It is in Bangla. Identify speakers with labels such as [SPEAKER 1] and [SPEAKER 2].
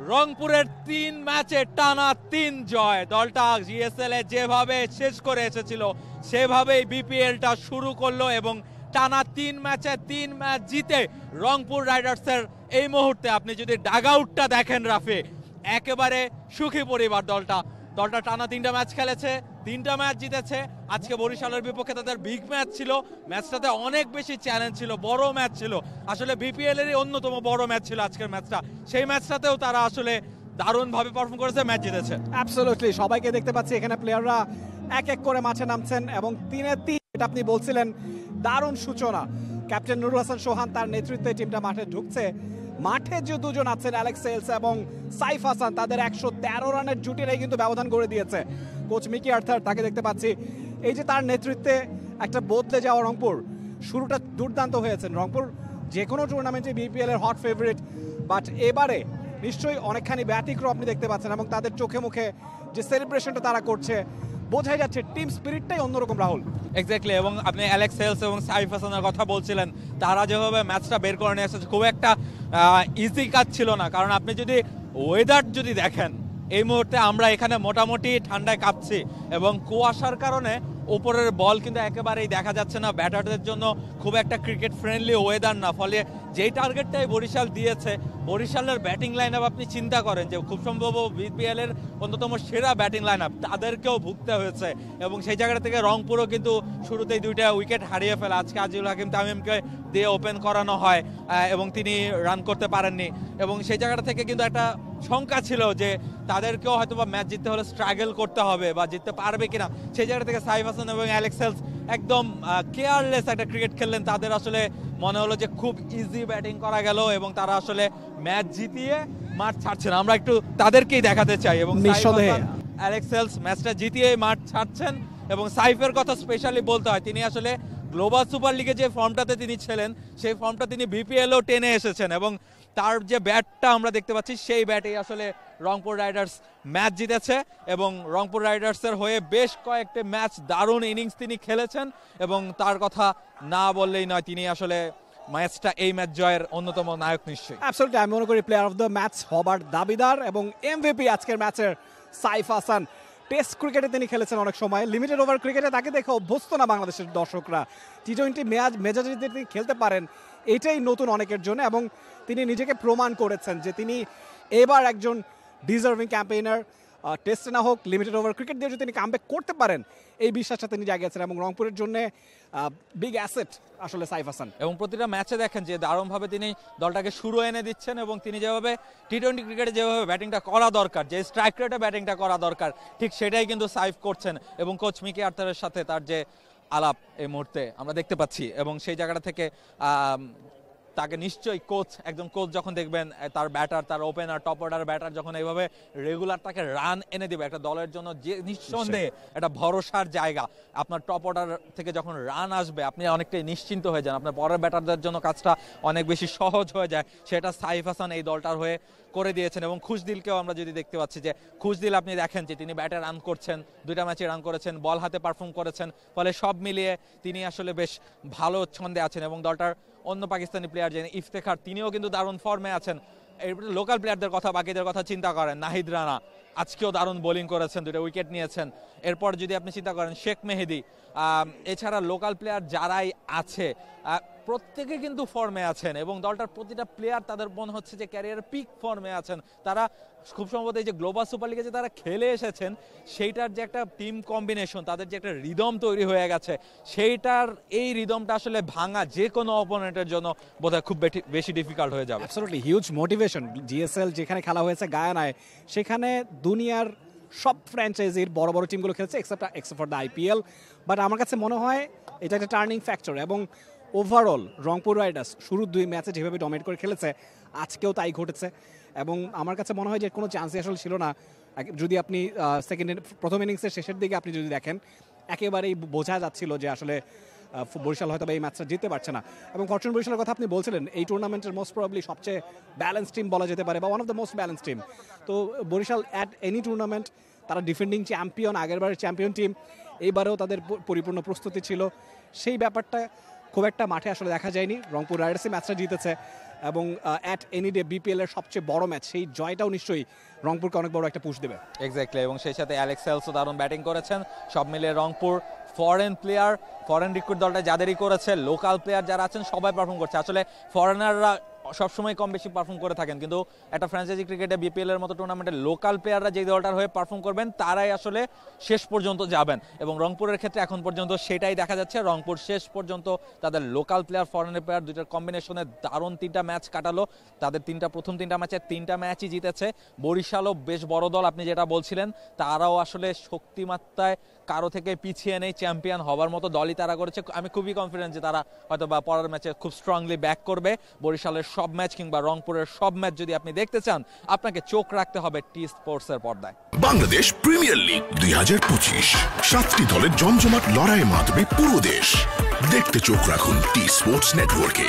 [SPEAKER 1] রংপুরের 3 ম্যাচে টানা 3 জয়। দলটা জিএসএল এ যেভাবে শেষ করে এসেছিল সেভাবেই বিপিএলটা শুরু করলো এবং টানা 3 ম্যাচে 3 ম্যাচ জিতে রংপুর রাইডার্সের এই মুহূর্তে আপনি যদি ডাগআউটটা দেখেন রাফি, একেবারে সুখী পরিবার দলটা টানা 3টা ম্যাচ খেলেছে, 3টা ম্যাচ জিতেছে। আজকে বরিশালের বিপক্ষে তাদের বিগ ম্যাচ ছিল, ম্যাচটাতে অনেক বেশি চ্যালেঞ্জ ছিল, বড় ম্যাচ ছিল, আসলে বিপিএল এরই অন্যতম বড় ম্যাচ ছিল আজকের ম্যাচটা। সেই ম্যাচটাতেও তারা আসলে দারুণভাবে পারফর্ম করেছে, ম্যাচ জিতেছে।
[SPEAKER 2] অ্যাবসলিউটলি, সবাইকে দেখতে পাচ্ছি এখানে প্লেয়াররা এক এক করে মাঠে নামছেন এবং 3-3 এটা আপনি বলছিলেন দারুণ সূচনা। ক্যাপ্টেন নুরুল হাসান সোহান তার নেতৃত্বে টিমটা মাঠে ঢুকছে। মাঠে যে দুজন আছেন অ্যালেক্স সেলস এবং সাইফ হাসান, তাদের 113 রানের জুটিরাই কিন্তু ব্যবধান করে দিয়েছে। কোচ মিকি আর্থার তাকে দেখতে পাচ্ছি, এই যে তার নেতৃত্বে একটা বদলে যাওয়া রংপুর, শুরুটা দুর্দান্ত হয়েছেন। রংপুর যে কোনো টুর্নামেন্টে বিপিএল এর হট ফেভারিট, বাট এবারে নিশ্চয়ই অনেকখানি ব্যতিক্রম আপনি দেখতে পাচ্ছেন এবং তাদের চোখে মুখে যে সেলিব্রেশনটা তারা করছে বোঝাই যাচ্ছে টিম স্পিরিটটাই অন্যরকম। রাহুল,
[SPEAKER 1] এক্স্যাক্টলি, এবং আপনি অ্যালেক্স সেলস এবং সাইফ হাসানের কথা বলছিলেন, তারা যেভাবে ম্যাচটা বের করে নিয়ে এসেছে খুব একটা ইজি কাজ ছিল না। কারণ আপনি যদি ওয়েদার যদি দেখেন, এই মুহূর্তে আমরা এখানে মোটামুটি ঠান্ডায় কাঁপছি এবং কুয়াশার কারণে উপরের বল কিন্তু একেবারেই দেখা যাচ্ছে না। ব্যাটারদের জন্য খুব একটা ক্রিকেট ফ্রেন্ডলি ওয়েদার না, ফলে যেই টার্গেটটাই বরিশাল দিয়েছে, বরিশালের ব্যাটিং লাইন আপ আপনি চিন্তা করেন যে খুব সম্ভব বিপিএল এর অন্যতম সেরা ব্যাটিং লাইন আপ, তাদেরকেও ভুগতে হয়েছে। এবং সেই জায়গা থেকে রংপুরও কিন্তু শুরুতেই 2টা উইকেট হারিয়ে ফেলে। আজকে আজিজুল হাকিম তামিমকে দিয়ে ওপেন করানো হয় এবং তিনি রান করতে পারেননি, এবং সেই জায়গাটা থেকে কিন্তু একটা শঙ্কা ছিল যে তাদেরকেও হয়তো বা ম্যাচ জিততে হলে স্ট্রাগল করতে হবে বা জিততে পারবে কিনা। সেই জায়গা থেকে সাইফ হাসান এবং অ্যালেক্স সেলস একদম কেয়ারলেস একটা ক্রিকেট খেললেন। তাদের আসলে মনে হলো যে খুব ইজি ব্যাটিং করা গেল এবং তারা আসলে ম্যাচ জিতিয়ে মাঠ ছাড়ছেন। আমরা একটু তাদেরকেই দেখাতে চাই এবং
[SPEAKER 2] নিঃসন্দেহে
[SPEAKER 1] অ্যালেক্স সেলস ম্যাচটা জিতিয়ে মাঠ ছাড়ছেন। এবং সাইফের কথা স্পেশালি বলতে হয়, তিনি আসলে গ্লোবাল সুপার লিগে যে ফর্মটাতে তিনি ছিলেন সেই ফর্মটা তিনি বিপিএলও টেনে এসেছেন এবং তার যে ব্যাটটা আমরা দেখতে পাচ্ছি সেই ব্যাটেই আসলে রংপুর রাইডার্স ম্যাচ জিতেছে। এবং রংপুর রাইডার্সের হয়ে বেশ কয়েকটি ম্যাচ দারুণ ইনিংস তিনি খেলেছেন এবং তার কথা না বললেই নয়, তিনি আসলে ম্যাচটা এই ম্যাচ জয়ের অন্যতম নায়ক নিশ্চয়ই।
[SPEAKER 2] অ্যাবসলিউটলি, আমি মনে করি প্লেয়ার অফ দ্য ম্যাচ হবার দাবিদার এবং এমভিপি আজকের ম্যাচের সাইফ হাসান। টেস্ট ক্রিকেটে তিনি খেলেছেন অনেক সময়, লিমিটেড ওভার ক্রিকেটে তাকে দেখে অভ্যস্ত না বাংলাদেশের দর্শকরা। টি-20 মেজাজে তিনি খেলতে পারেন, এটাই নতুন অনেকের জন্য এবং তিনি নিজেকে প্রমাণ করেছেন যে তিনি এবার একজন ডিজার্ভিং ক্যাম্পেইনার। টেস্টে না হোক, লিমিটেড ওভার ক্রিকেট দিয়ে যদি তিনি কামব্যাক করতে পারেন, এই বিশ্বাসটা তিনি জাগিয়েছেন এবং রংপুরের জন্য বিগ অ্যাসেট আসলে সাইফ হাসান।
[SPEAKER 1] এবং প্রতিটা ম্যাচে দেখেন যে দারুণভাবে তিনি দলটাকে শুরু এনে দিচ্ছেন এবং তিনি যেভাবে টি-20 ক্রিকেটে যেভাবে ব্যাটিংটা করা দরকার, যে স্ট্রাইক রেটে ব্যাটিংটা করা দরকার, ঠিক সেটাই কিন্তু সাইফ করছেন। এবং কোচ মিকি আর্থারের সাথে তার যে আলাপ এই মুহূর্তে আমরা দেখতে পাচ্ছি এবং সেই জায়গাটা থেকে তাকে নিশ্চয়ই একজন কোচ যখন দেখবেন তার ব্যাটার, তার ওপেনার, টপ অর্ডার ব্যাটার যখন এইভাবে রেগুলার তাকে রান এনে দিবে একটা দলের জন্য, যে নিঃসন্দেহে একটা ভরসার জায়গা। আপনার টপ অর্ডার থেকে যখন রান আসবে আপনি অনেকটাই নিশ্চিন্ত হয়ে যান, আপনার পরের ব্যাটারদের জন্য কাজটা অনেক বেশি সহজ হয়ে যায়। সেটা সাইফ হাসান এই দলটার হয়ে করে দিয়েছেন। এবং খুশদিলকেও আমরা যদি দেখতে পাচ্ছি যে খুশদিল আপনি দেখেন যে তিনি ব্যাটে রান করছেন, 2টা ম্যাচে রান করেছেন, বল হাতে পারফর্ম করেছেন, ফলে সব মিলিয়ে তিনি আসলে বেশ ভালো ছন্দে আছেন। এবং দলটার অন্য পাকিস্তানি প্লেয়ার যে ইফতেখার, তিনিও কিন্তু দারুণ ফর্মে আছেন। এরপরে লোকাল প্লেয়ারদের কথা, বাকিদের কথা চিন্তা করেন, নাহিদ রানা আজকেও দারুণ বোলিং করেছেন, 2টা উইকেট নিয়েছেন। এরপর যদি আপনি চিন্তা করেন শেখ মেহেদি, এছাড়া লোকাল প্লেয়ার যারাই আছে প্রত্যেকে কিন্তু ফর্মে আছেন এবং দলটার প্রতিটা প্লেয়ার তাদের মনে হচ্ছে যে ক্যারিয়ারের পিক ফর্মে আছেন। তারা খুব সম্ভবত এই যে গ্লোবাল সুপার লিগে যে তারা খেলে এসেছেন সেইটার যে একটা টিম কম্বিনেশন, তাদের যে একটা রিদম তৈরি হয়ে গেছে, সেইটার এই রিদমটা আসলে ভাঙা যে কোনো অপোনেন্টের জন্য বোধহয় খুব বেশি ডিফিকাল্ট হয়ে যাবে।
[SPEAKER 2] Absolutely huge motivation. জিএসএল যেখানে খেলা হয়েছে গায়ানায়, সেখানে দুনিয়ার সব ফ্র্যাঞ্চাইজির বড় বড় টিমগুলো খেলেছে except for the IPL. But আমার কাছে মনে হয় এটা একটা টার্নিং ফ্যাক্টর এবং ওভারঅল রংপুর রাইডার্স শুরুর 2 ম্যাচে যেভাবে ডমিনেট করে খেলেছে, আজকেও তাই ঘটেছে এবং আমার কাছে মনে হয় যে কোনো চান্সই আসলে ছিল না। যদি আপনি প্রথম ইনিংসের শেষের দিকে আপনি যদি দেখেন, একেবারেই বোঝা যাচ্ছিল যে আসলে বরিশাল হয়তো এই ম্যাচটা জিততে পারছে না। এবং ফরচুন বরিশালের কথা আপনি বলছিলেন, এই টুর্নামেন্টের মোস্ট প্রবাবলি সবচেয়ে ব্যালেন্স টিম বলা যেতে পারে বা one of the most balance team. তো বরিশাল অ্যাট এনি টুর্নামেন্ট তারা ডিফেন্ডিং চ্যাম্পিয়ন, আগেরবারের চ্যাম্পিয়ন টিম, এইবারেও তাদের পরিপূর্ণ প্রস্তুতি ছিল। সেই ব্যাপারটা খুব একটা মাঠে আসলে দেখা যায়নি। রংপুর রাইডার্সই ম্যাচটা জিতেছে এবং অ্যাট এনি ডে বিপিএল এর সবচেয়ে বড় ম্যাচ, সেই জয়টাও নিশ্চয়ই রংপুরকে অনেক বড় একটা পুশ দেবে।
[SPEAKER 1] এক্স্যাক্টলি, এবং সেই সাথে অ্যালেক্স সেলসও দারুণ ব্যাটিং করেছেন। সব মিলিয়ে Rangpur foreign player, foreign recruit দলটা যাদেরই করেছে, লোকাল প্লেয়ার যারা আছেন সবাই পারফর্ম করছে। আসলে ফরেনাররা সবসময় কম বেশি পারফর্ম করে থাকেন, কিন্তু একটা ফ্র্যাঞ্চাইজি ক্রিকেটে বিপিএল এর মতো টুর্নামেন্টে লোকাল প্লেয়াররা যে দলটার হয়ে পারফর্ম করবেন তারাই আসলে শেষ পর্যন্ত যাবেন, এবং রংপুরের ক্ষেত্রে এখন পর্যন্ত সেটাই দেখা যাচ্ছে। রংপুর শেষ পর্যন্ত তাদের লোকাল প্লেয়ার, ফরেনের প্লেয়ার দুইটার কম্বিনেশনে দারুণ 3টা ম্যাচ কাটালো। তাদের প্রথম 3টা ম্যাচে 3টা ম্যাচই জিতেছে। বরিশালও বেশ বড় দল, আপনি যেটা বলছিলেন, তারাও আসলে শক্তিমাত্রায় কারো থেকে পিছিয়ে নেই, চ্যাম্পিয়ন হবার মতো দলই তারা করেছে। আমি খুবই কনফিডেন্ট যে তারা হয়তো বা পরের ম্যাচে খুব স্ট্রংলি ব্যাক করবে। বরিশালের সব ম্যাচ কিংবা রংপুরের সব ম্যাচ যদি আপনি দেখতে চান, আপনাকে চোখ রাখতে হবে টি স্পোর্টসের পর্দায়।
[SPEAKER 3] বাংলাদেশ প্রিমিয়ার লিগ 2025, 7টি দলের জমজমাট লড়াইয়ের মাধ্যমে পুরো দেশ দেখতে চোখ রাখুন টি স্পোর্টস নেটওয়ার্কে।